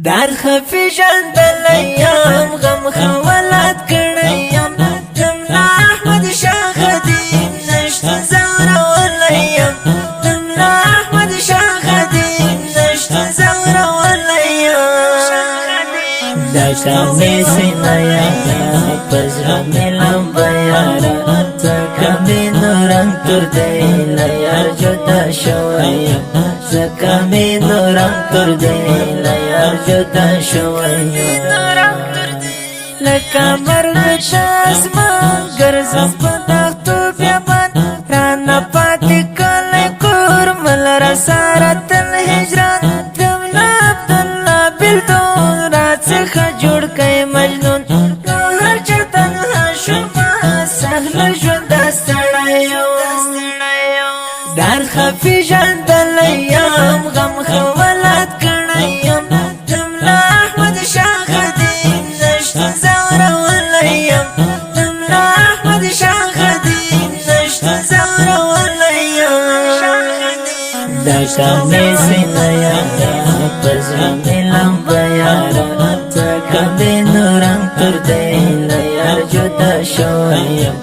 در خفی ژندلیم غم خولت کړیم دملا احمد شاه خدیم نشت زورولیم دملا احمد شاه خدیم نشت زورولیم دکا می سینایا پزرا می لمبیارا زکا می نورم تر دیل یار جدا شویم زکا می نورم تر دیل یار جدا شویم لکا مرد شاسمان گرزم پداختو بیابان رانا پاتی کلی کور مل رسارت الهجران دملا عبدالله بلدون رات سخا جوڑ کئی مجنون هر چرتن شما سهل شد دستڑایو در خفی ژندلیم غم خولت کړیم دملا احمد شاه خدیم نشت زورولیم دملا احمد شاه خدیم نشت زورولیم دکا می سینایا پزرا می لمبیارا زکا می نورم تر دیل یار جدا شویم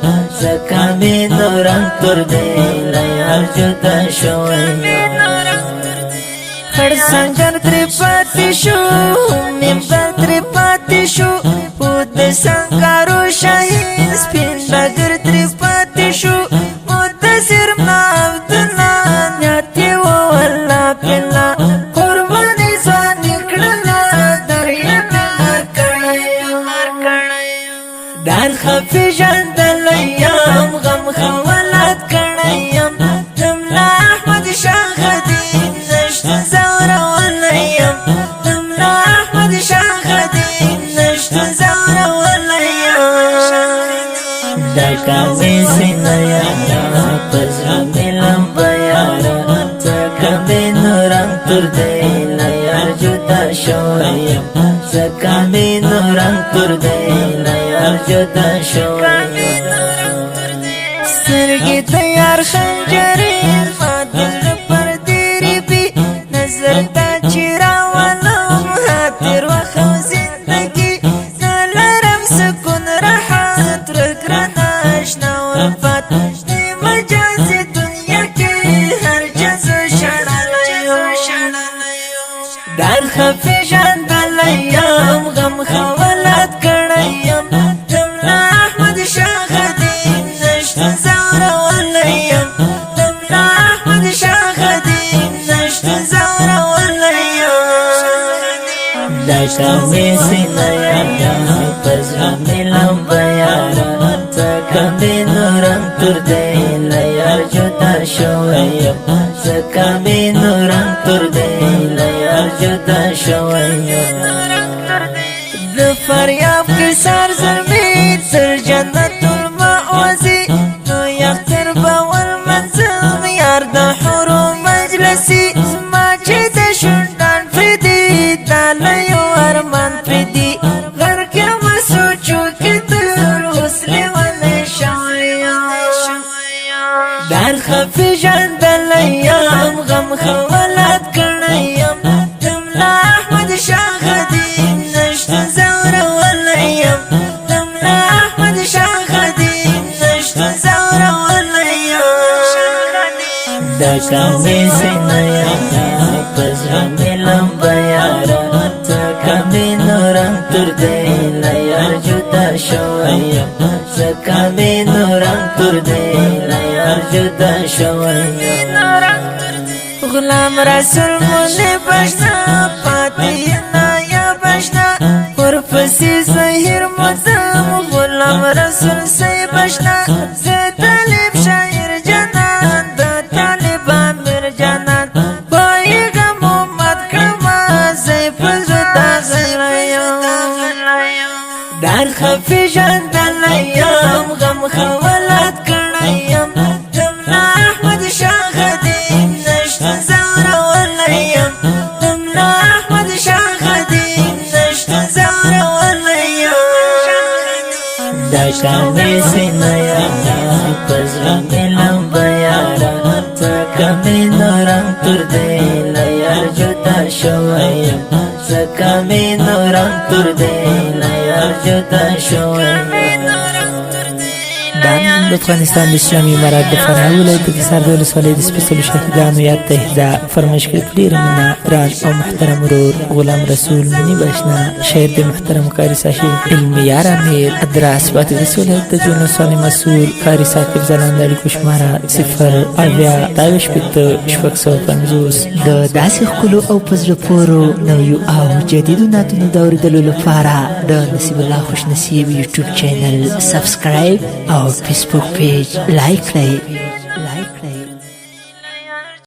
زکا می نورم تر دیل یار جدا شویم خړ سنگر تری پاتې شو منبر تری پاتې شو بود سنگارو شاهین سپین بگر تری پاتې شو متصر عبدالله نیاتی و والله پلا قربانی ځان کړلا دریا مار کړی در خفی ژندلیم غم خولت کړیم دملا احمد شاه خدیم نشت زورولیم دملا احمد شاه خدیم نشت زورولیم دکا می سینایا پزرا می لمبیارا زکا می نورم تر دیل یار جدا شویم زکا می نورم تر دیل یار جدا شویم سترګې تیار خنجرین ما دل پر دیری بی نظر تا چراولم حاضر وخم زندگی نلرم سکون راحت رکرنا اشنا وفات دی مجازی دنیا کی هر جزو شړلیو در خفی ژندلیم غم خولت کړیم دملا احمد شاه خدیم نشت زورولیم دملا احمد شاه خدیم نشت زورولیم دکا می سینایا پزرا می لمبیارا زکا می نورم تر دیل یار جدا شویم زکا می نورم تر دیل یار جدا شویم د فریاب کې سر زمین تر جنت المأوازی نو یختر باول منظم یار د حورو مجلسی زما چې د شوندان فریدی دالیو ارمان فریدی غر کې مسوچو کې تر وسلی ولی شویم در خفی ژندلیم غم خولت کړیم دملا احمد شاه خدیم نشت زورولیم دملا احمد شاه خدیم نشت زورولیم دکا می سینایا پزرا می لمبیارا زکا می نورم تر دیل یار جدا شویم زکا می نورم تر دیل یار جدا شویم غلام رسول مونی بشنا پاتینا یا بشنا ورپسی زهیر مدام غلام رسول سی بشنا زی طالب شاعر جنان دا طالب امیر جنان بایی غمو مد کرما زی پزر دا غلیم در خفی ژندلیم غم خولت کړیم دملا احمد شاه خدیم نشت زورولیم دملا احمد شاه خدیم نشت زورولیم دکا می سینایا پزرا می لمبیارا زکا می نورم تر دیل یار جدا شویم زکا زکا می نورم تر دی لیار جدا شوی د افغانستان د اسلامي امارات د فراه ولایت د حصار د ولسوالۍ د سپېڅلو شهیدانو یاد ته اهدا فرمایش کړی په ډېره مینه ګران او محترم ورور غلام رسول منیب اشنا شاعر د محترم قاري صاحب علمي یار امیر ادراس بادغیس ولایت د جون ولسوالۍ مسؤل قاري صاحب ځلانده اړیکو شماره 0 د داسې ښکلو او په زړه پورو نویو او جدیدو نعتونو د اورېدلو لپاره د نصیب الله خوش نصیب یوټیوب چینل سبسکرایب او فیسبوک پیج لایک کړئ